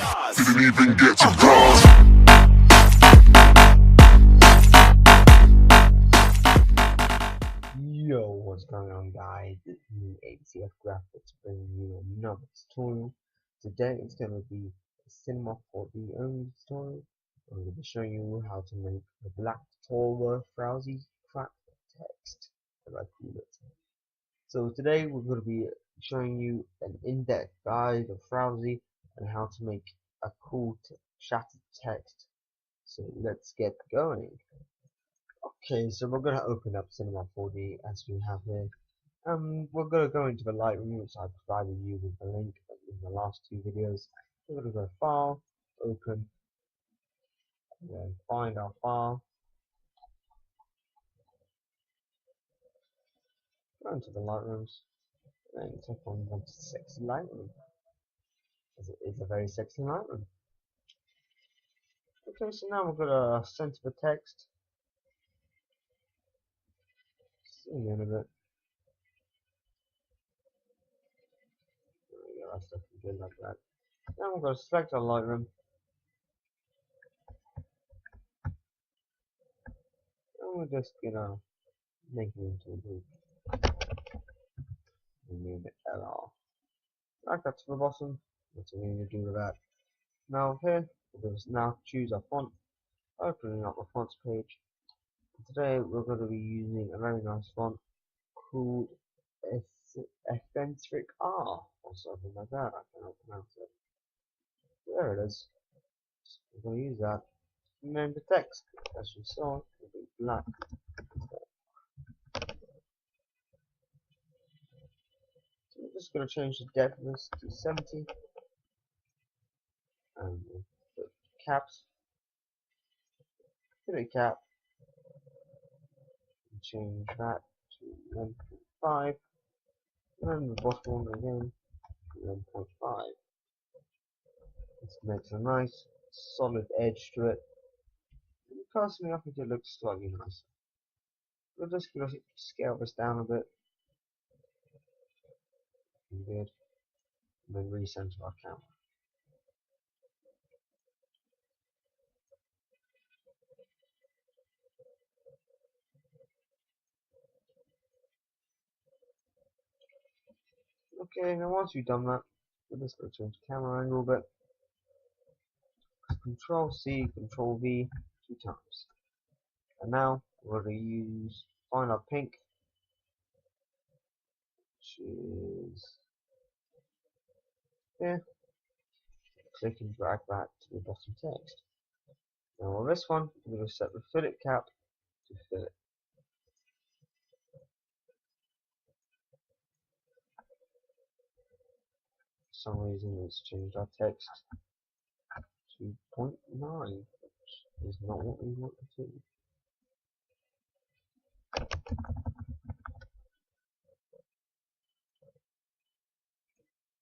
Didn't even get to browse. Yo, what's going on, guys? It's me, ACF Graphics, bringing you another tutorial. Today it's going to be a Cinema4D only tutorial. I'm going to be showing you how to make the black taller Thrausi crack text, as I call it. So today we're going to be showing you an in-depth guide of Thrausi and how to make a cool shattered text. So let's get going. Okay, so we're going to open up Cinema4D as we have here. We're going to go into the Lightroom, which I provided you with the link in the last two videos. We're going to go File, Open, and then find our file. Go into the Lightrooms, and click on the sexy Lightroom. As it is a very sexy Lightroom. Okay, so now we're going to center the text. See you in a bit. There we go, that's looking good like that. Now we're going to select our Lightroom. And we're just gonna make it into a group. We name it LR. Like that to the bottom. That's what we need to do with that. Now here, we'll just now choose our font, opening up the fonts page. Today we're going to be using a very nice font called Eccentric R or something like that. I cannot pronounce it. There it is. So we're going to use that. And then the text, as you saw, will be black. So we're just going to change the depth of this to 70. And we'll put caps. Put a cap. And change that to 1.5. And then the bottom one again to 1.5. This makes a nice solid edge to it. And personally, I think it looks slightly nicer. We're just going to scale this down a bit. Good. And then recenter our camera. Okay, now once you've done that, we're just going to change the camera angle a bit. Control C, Control V 2 times. And now we're going to find our pink, which is here. Click and drag that to the bottom text. Now on this one, we're going to set the fillet cap to fillet. For some reason, let's change our text to 0.9, which is not what we want to do.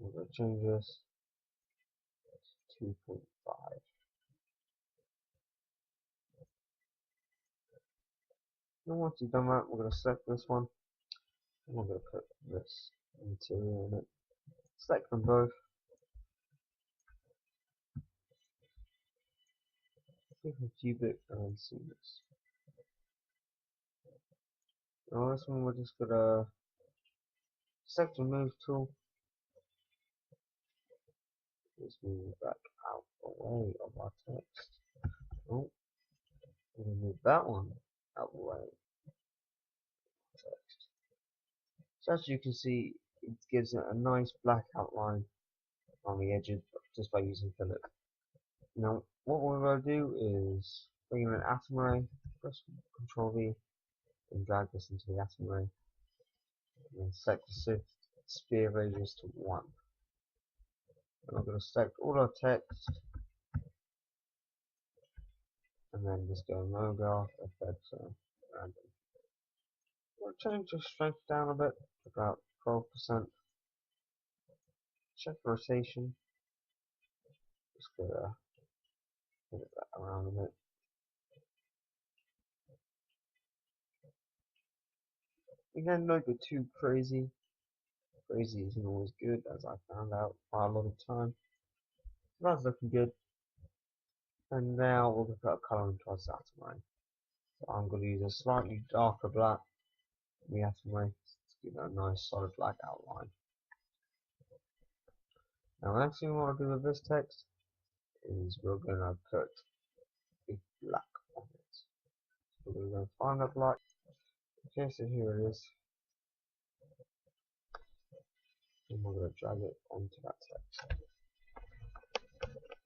We're going to change this to 2.5. And once you've done that, we're going to select this one, and we're going to put this material in it. Select them both. Click on cubic and then seamless. Now this one we're just going to select the move tool. Let's move it back out away of our text. Oh, we're going to move that one out of the way. Text. So as you can see, it gives it a nice black outline on the edges just by using fillet. Now what we're going to do is bring in an atom array, press Ctrl V and drag this into the atom array, and then select the sphere radius to 1. And I'm going to select all our text and then just go Mogar effects random. We'll change the strength down a bit to about 12%. Check rotation. Just gonna put it back around a bit. Again, don't go too crazy. Crazy isn't always good, as I found out quite a lot of time. That's looking good. And now we're going to put a colour into our satellite. So I'm going to use a slightly darker black. We have to make give it a nice solid black outline. Now the next thing we want to do with this text is we're going to put a black on it. So we're going to find that black. Okay, so here it is. And we're going to drag it onto that text.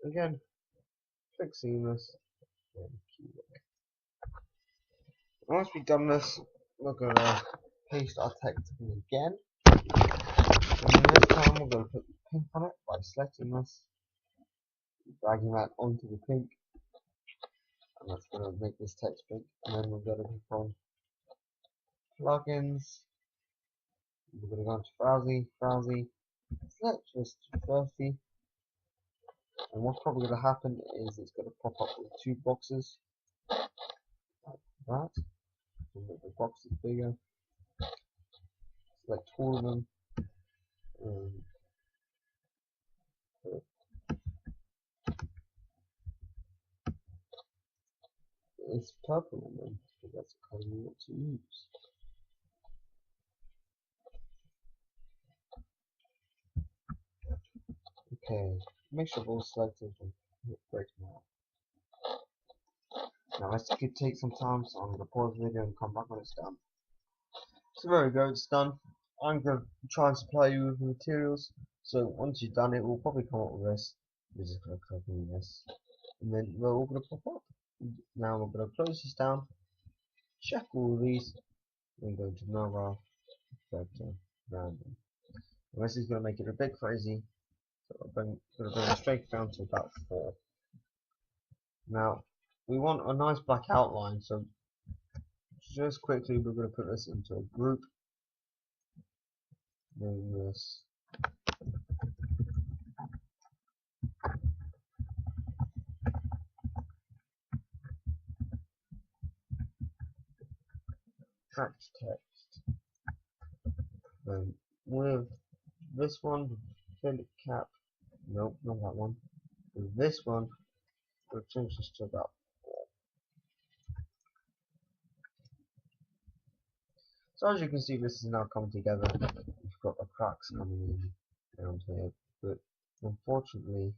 Again, click seamless. And keyboard. Once we've done this, we're going to paste our text in again. And this time we're going to put pink on it by selecting this, dragging that onto the pink, and that's going to make this text pink. And then we're going to click on plugins. We're going to go into Thrausi, select just 30, and what's probably going to happen is it's going to pop up with two boxes like that. We'll make the boxes bigger. Select all of them. It's purple on them because that's the colour we want to use. Okay, make sure all selected and hit break now. Now this could take some time, so I'm going to pause the video and come back when it's done. So there we go, it's done. I'm going to try and supply you with the materials. So once you've done it, we'll probably come up with this. We're just going to click on this, and then we're all going to pop up. Now we're going to close this down, check all of these, and go to another vector random. And this is going to make it a bit crazy. So I'm going to bring it straight down to about 4. Now we want a nice black outline, so just quickly we're going to put this into a group. Name this text text. Then with this one, fill it cap. Nope, not that one. With this one, we'll change this to about 4. So as you can see, this is now coming together. We've got the cracks coming in down here, but unfortunately,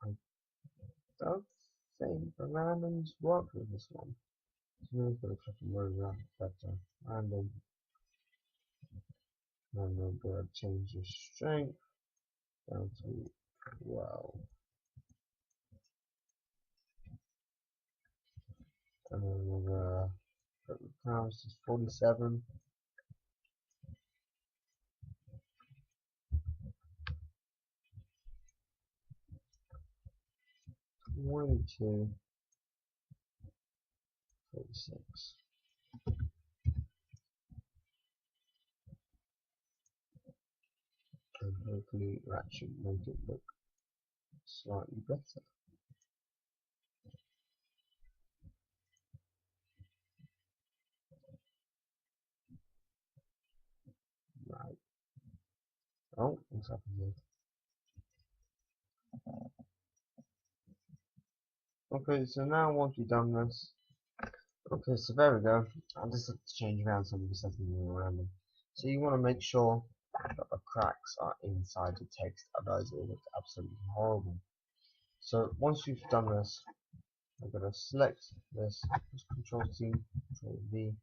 I don't think the randoms work with this one. So we're going to click on random vector random, and we're going to change the strength down to 12. And then we're going to put the pounds to 47. 22, 36. And hopefully that should make it look slightly better. Right. Oh, what's happened here? Okay, so now once you've done this, okay, so there we go. I just have to change around some of the settings around them. So you want to make sure that the cracks are inside the text, otherwise it will look absolutely horrible. So once you've done this, I'm going to select this, just Control C, Control V,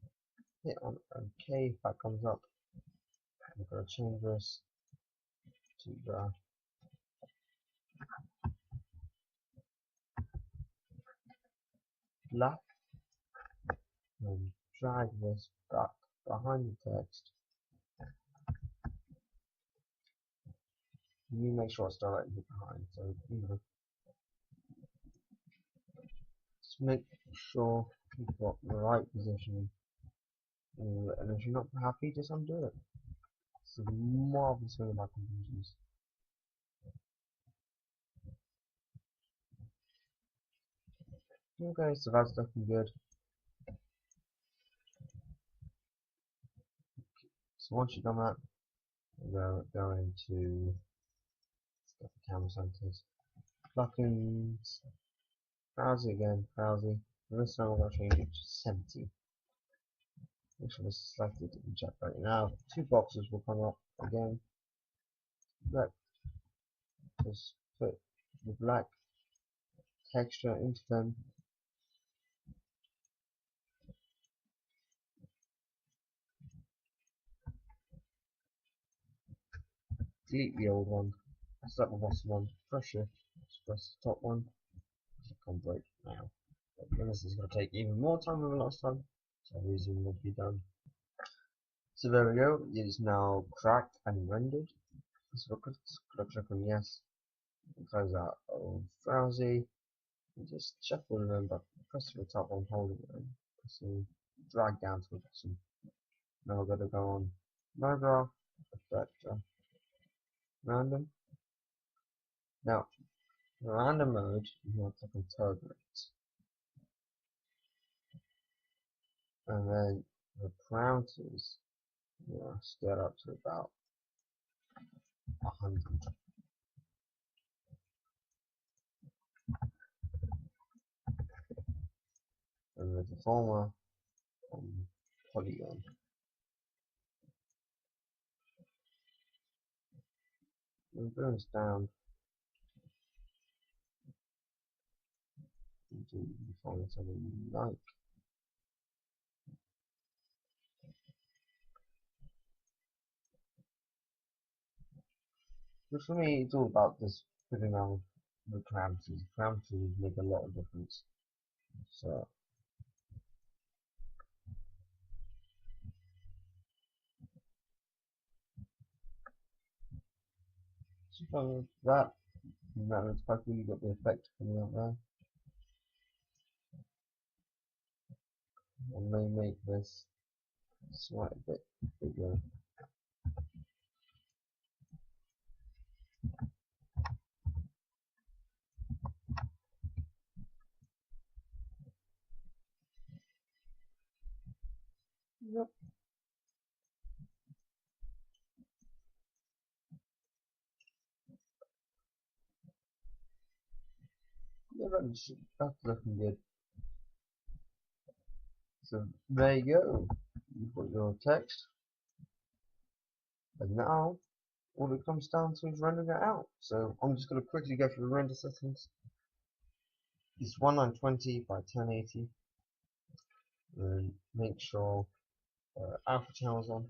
hit on OK if that comes up. I'm going to change this to the black and drag this back behind the text. You make sure it's directly behind, so you know, just make sure you've got the right positioning, and if you're not happy, just undo it. It's a marvelous thing about computers. Okay, so that's looking good. So once you've done that, we're going to Got the camera centers. Buttons. Thrausi again, Thrausi. And this time we're going to change it to 70. Make sure this is selected and check right now. Two boxes will come up again. Black. Just put the black texture into them. Delete the old one. Select the bottom one. Press shift. Press the top one. Click on break now. But this is going to take even more time than the last time, so resume will be done. So there we go. It is now cracked and rendered. So we'll click on yes. Close out old Thrausi. And just shuffle them back. Press the top one, hold it, and drag down to the bottom. Now we're going to go on monograph, effect, random. Now, in random mode, you want to click on turbulence. And then the parameters, you want to scale up to about 100. And the deformer on polygon. And bring this down into deformer something you like. But for me, it's all about this figuring out the parameters. Parameters make a lot of difference. So that, and that looks like you got the effect coming out there. I may make this slight bit bigger. Yep. Yeah, that's looking good. So there you go. You've got your text. And now all it comes down to is rendering it out. So I'm just going to quickly go through the render settings. It's 1920 by 1080. And make sure alpha channel's on.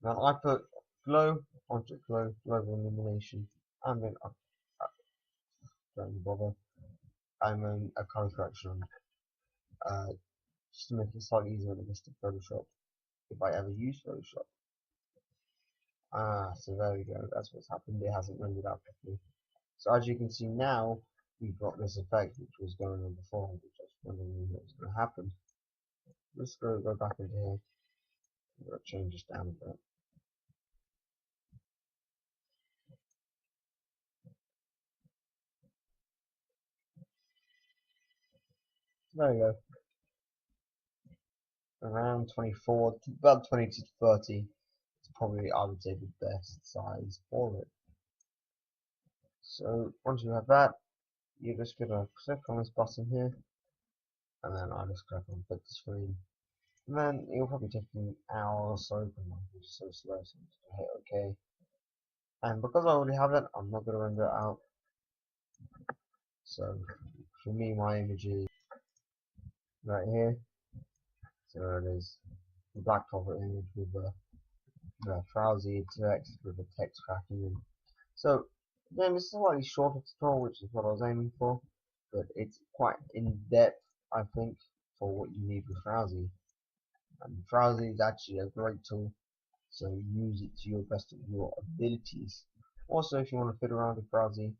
Now I put glow, object glow, global illumination, and then don't bother. I'm in a color correction just to make it slightly easier to list Photoshop if I ever use Photoshop. So there we go, that's what's happened. It hasn't rendered out properly. So as you can see now, we've got this effect which was going on before, which I was wondering what was going to happen. Let's go back into here. I'm going to change this down a bit. There we go. Around 24, about 20 to 30 is probably, I would say, the best size for it. So once you have that, you're just going to click on this button here, and then I just click on flip the screen. And then it'll probably take an hour or so, because my computer's so slow, so I'm just going to hit OK. And because I already have it, I'm not going to render it out. So for me, my image is right here. So it is the black cover image with the Thrausi text with the text cracking in. So again, this is a slightly shorter tutorial, which is what I was aiming for, but it's quite in depth, I think, for what you need with Thrausi. And Thrausi is actually a great tool, so use it to your best of your abilities. Also, if you want to fit around with Thrausi,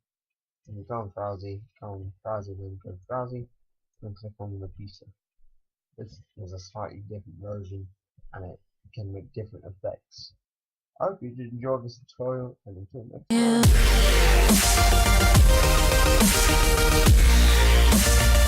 then you go on Thrausi, then go to Thrausi, and click on the pizza. This is a slightly different version, and it can make different effects. I hope you did enjoy this tutorial, and until next time.